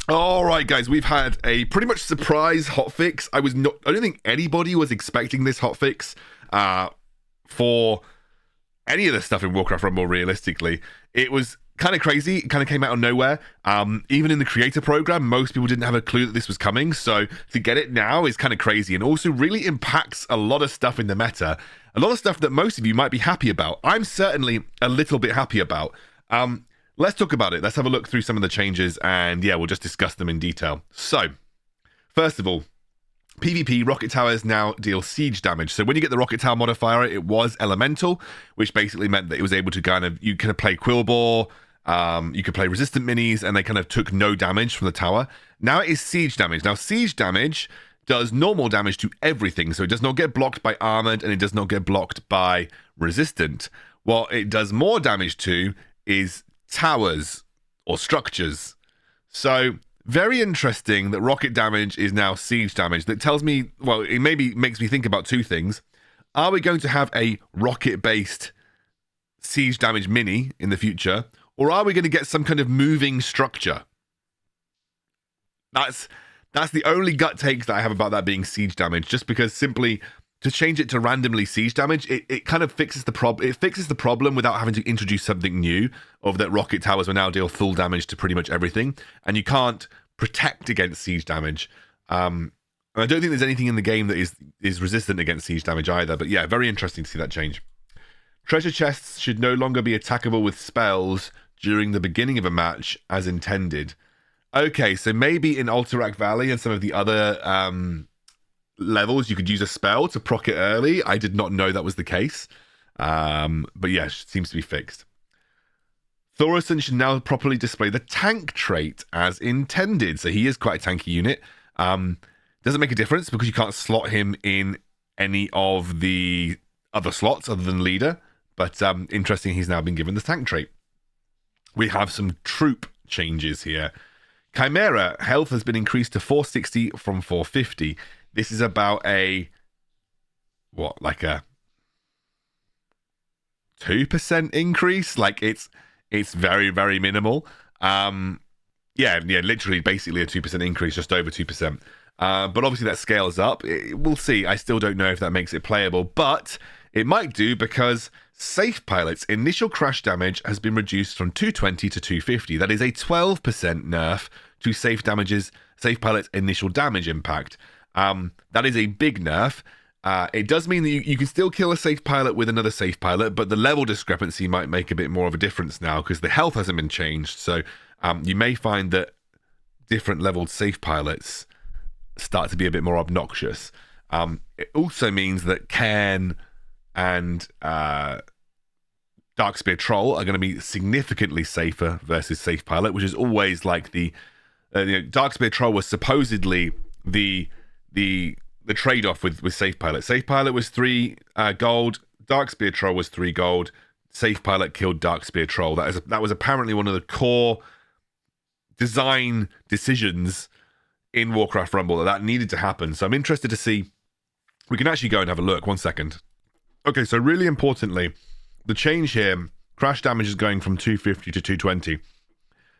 All right, guys, we've had a pretty much surprise hotfix. I don't think anybody was expecting this hotfix for any of the stuff in Warcraft Rumble. Realistically, it was kind of crazy. It kind of came out of nowhere. Even in the creator program, most people didn't have a clue that this was coming. So to get it now is kind of crazy, and also really impacts a lot of stuff in the meta. A lot of stuff that most of you might be happy about. I'm certainly a little bit happy about. Let's talk about it. Let's have a look through some of the changes, and yeah, we'll just discuss them in detail. So, first of all, PvP rocket towers now deal siege damage. So when you get the rocket tower modifier, it was elemental, which basically meant that it was able to you kind of play Quillbore, you could play resistant minis, and they kind of took no damage from the tower. Now it is siege damage. Now siege damage does normal damage to everything, so it does not get blocked by armored, and it does not get blocked by resistant. What it does more damage to is towers or structures. So very interesting that rocket damage is now siege damage. That tells me, well, it maybe makes me think about two things. Are we going to have a rocket-based siege damage mini in the future, or are we going to get some kind of moving structure? That's the only gut take that I have about that being siege damage, just because simply to change it to randomly siege damage, it kind of fixes the problem. It fixes the problem without having to introduce something new of that rocket towers will now deal full damage to pretty much everything, and you can't protect against siege damage. And I don't think there's anything in the game that is resistant against siege damage either. But yeah, very interesting to see that change. Treasure chests should no longer be attackable with spells during the beginning of a match as intended. Okay, so maybe in Alterac Valley and some of the other levels, you could use a spell to proc it early. I did not know that was the case. But yeah, it seems to be fixed. Thorison should now properly display the tank trait as intended. So he is quite a tanky unit. Doesn't make a difference because you can't slot him in any of the other slots other than leader. But interesting, he's now been given the tank trait. We have some troop changes here. Chimera health has been increased to 460 from 450. This is about a 2% increase. Like it's very, very minimal. Yeah, literally basically a 2% increase, just over 2%. But obviously that scales up. We'll see. I still don't know if that makes it playable, but it might do because Safe Pilot's initial crash damage has been reduced from 220 to 250. That is a 12% nerf to Safe Pilot's initial damage impact. That is a big nerf. It does mean that you can still kill a Safe Pilot with another Safe Pilot, but the level discrepancy might make a bit more of a difference now because the health hasn't been changed. So you may find that different leveled Safe Pilots start to be a bit more obnoxious. It also means that Cairn and Darkspear Troll are going to be significantly safer versus Safe Pilot, which is always like the Darkspear Troll was supposedly the trade-off with Safe Pilot. Safe Pilot was 3 gold. Darkspear Troll was 3 gold. Safe Pilot killed Darkspear Troll. That was apparently one of the core design decisions in Warcraft Rumble that needed to happen. So I'm interested to see. We can actually go and have a look. 1 second. Okay, so really importantly, the change here, crash damage is going from 250 to 220.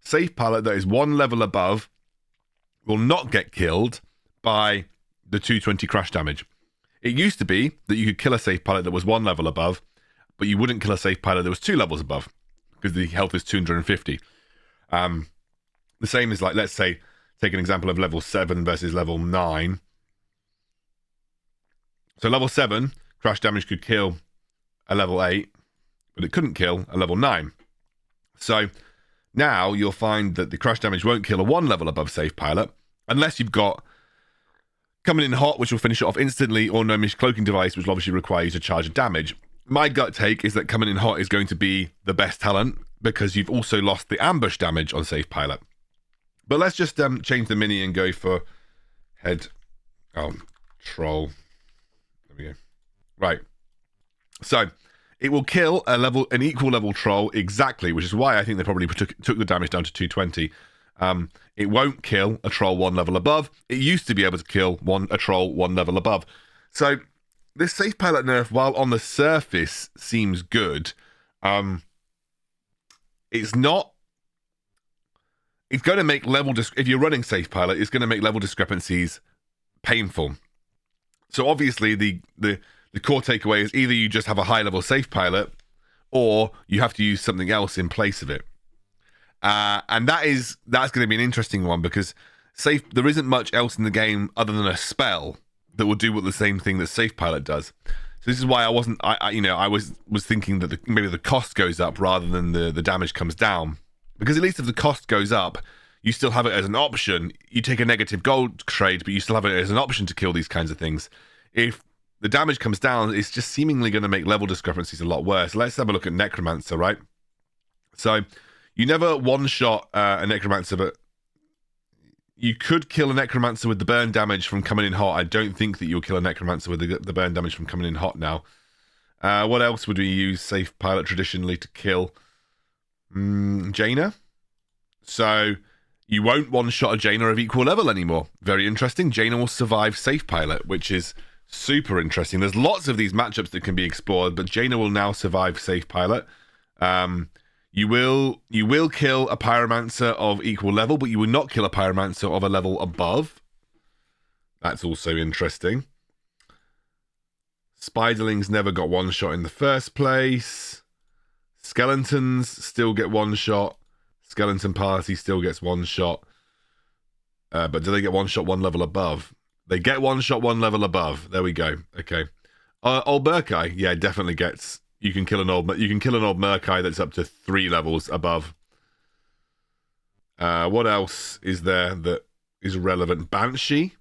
Safe Pilot that is 1 level above will not get killed by the 220 crash damage. It used to be that you could kill a Safe Pilot that was 1 level above, but you wouldn't kill a Safe Pilot that was 2 levels above because the health is 250. The same is like, let's say, take an example of level 7 versus level 9. So level 7, crash damage could kill a level 8, but it couldn't kill a level 9. So now you'll find that the crash damage won't kill a 1 level above Safe Pilot, unless you've got Coming in Hot, which will finish it off instantly, or Gnomish Cloaking Device, which will obviously require you to charge damage. My gut take is that Coming in Hot is going to be the best talent, because you've also lost the ambush damage on Safe Pilot. But let's just change the mini and go for head... Troll. There we go. Right. So, it will kill an equal level troll exactly, which is why I think they probably took the damage down to 220. It won't kill a troll 1 level above. It used to be able to kill a troll 1 level above. So this Safe Pilot nerf, while on the surface seems good, it's not it's going to make if you're running Safe Pilot, it's going to make level discrepancies painful. So obviously the core takeaway is either you just have a high level Safe Pilot, or you have to use something else in place of it. And that's going to be an interesting one, because there isn't much else in the game other than a spell that will do the same thing that Safe Pilot does. So this is why I was thinking that maybe the cost goes up rather than the damage comes down, because at least if the cost goes up, you still have it as an option. You take a negative gold trade, but you still have it as an option to kill these kinds of things. If the damage comes down, it's just seemingly going to make level discrepancies a lot worse. Let's have a look at Necromancer, right? So you never one-shot a Necromancer, but you could kill a Necromancer with the burn damage from coming in hot. I don't think that you'll kill a Necromancer with the burn damage from coming in hot now. What else would we use Safe Pilot traditionally to kill? Jaina. So you won't one-shot a Jaina of equal level anymore. Very interesting. Jaina will survive Safe Pilot, which is super interesting. There's lots of these matchups that can be explored, but Jaina will now survive Safe Pilot. You will kill a Pyromancer of equal level, but you will not kill a Pyromancer of a level above. That's also interesting. Spiderlings never got one shot in the first place. Skeletons still get one shot. Skeleton Party still gets one shot. But do they get one shot one level above? They get one shot one level above. There we go. Okay. Old Murkai, yeah, definitely gets. You can kill an old Murkai that's up to 3 levels above. What else is there that is relevant? Banshee.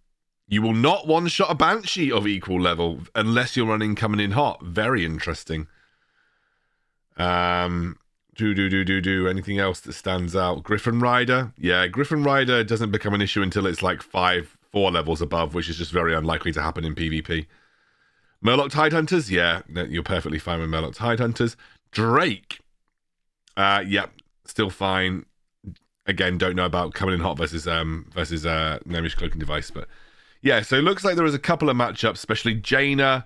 You will not one shot a Banshee of equal level unless you're running coming in hot. Very interesting. Anything else that stands out? Griffin Rider. Yeah, Griffin Rider doesn't become an issue until it's like 4 levels above, which is just very unlikely to happen in PvP. Murloc Tidehunters. Yeah, you're perfectly fine with Murloc Tidehunters. Drake. Yep, still fine. Again, don't know about coming in hot versus Gnomish Cloaking Device, but yeah. So it looks like there is a couple of matchups, especially Jaina,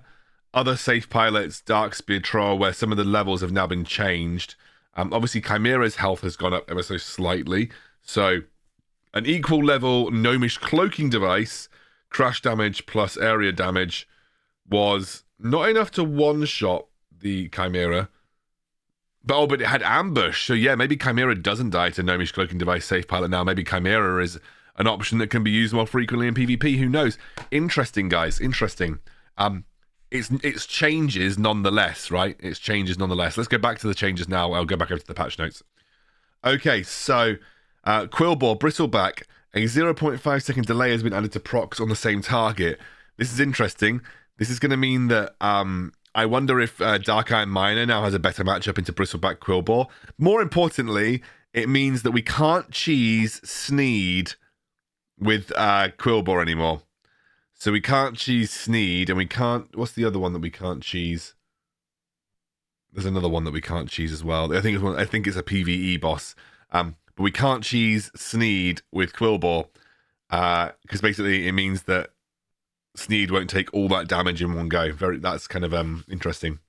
other Safe Pilots, Darkspear Troll, where some of the levels have now been changed. Obviously, Chimera's health has gone up ever so slightly. So, an equal level Gnomish Cloaking Device, crash damage plus area damage, was not enough to one-shot the Chimera. But it had Ambush. So, yeah, maybe Chimera doesn't die to Gnomish Cloaking Device Safe Pilot now. Maybe Chimera is an option that can be used more frequently in PvP. Who knows? Interesting, guys. Interesting. It's changes nonetheless, right? It's changes nonetheless. Let's go back to the changes now. I'll go back over to the patch notes. Okay, so Quillbore, Bristleback, a 0.5 second delay has been added to procs on the same target. This is interesting. This is going to mean that I wonder if Dark Iron Miner now has a better matchup into Bristleback Quillbore. More importantly, it means that we can't cheese Sneed with Quillbore anymore. So we can't cheese Sneed, and we can't... What's the other one that we can't cheese? There's another one that we can't cheese as well. I think it's a PvE boss. But we can't cheese Sneed with Quillbore, because basically it means that Sneed won't take all that damage in one go. That's kind of interesting.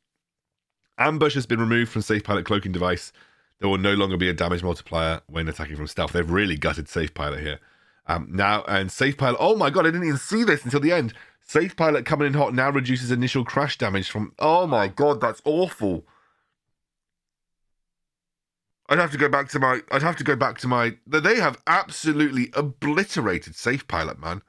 Ambush has been removed from Safe Pilot Cloaking Device. There will no longer be a damage multiplier when attacking from stealth. They've really gutted Safe Pilot here. Now, and Safe Pilot... Oh my god, I didn't even see this until the end. Safe Pilot coming in hot now reduces initial crash damage from... Oh my god, that's awful. I'd have to go back to my... They have absolutely obliterated Safe Pilot, man.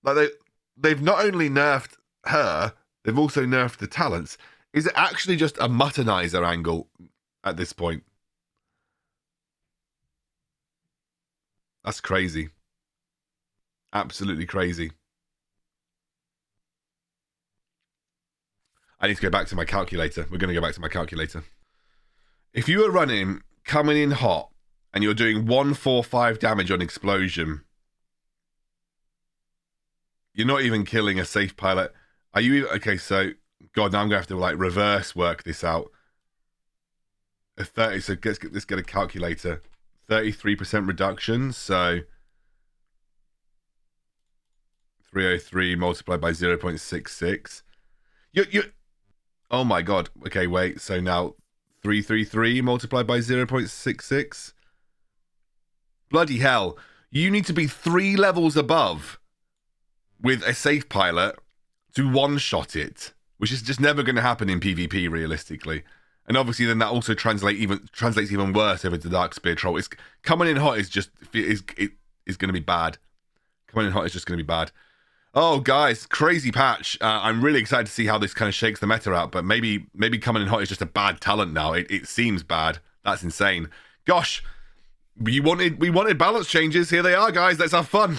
Like, they've not only nerfed her, they've also nerfed the talents. Is it actually just a Mutternizer angle at this point? That's crazy. Absolutely crazy. I need to go back to my calculator. We're going to go back to my calculator. If you are running coming in hot and you're doing 145 damage on explosion, you're not even killing a Safe Pilot. Are you... Okay, so... God, now I'm going to have to, like, reverse work this out. So let's get a calculator. 33% reduction, so... 303 multiplied by 0.66. You... Oh my god. Okay, wait. So now 333 multiplied by 0.66. bloody hell, you need to be 3 levels above with a safe pilot to one-shot it, which is just never going to happen in PvP realistically. And obviously, then that also translates even worse over to Dark Spear Troll. It's coming in hot is going to be bad. Coming in hot is just going to be bad. Oh, guys, crazy patch. I'm really excited to see how this kind of shakes the meta out. But maybe coming in hot is just a bad talent now. It seems bad. That's insane. Gosh, we wanted balance changes. Here they are, guys. Let's have fun.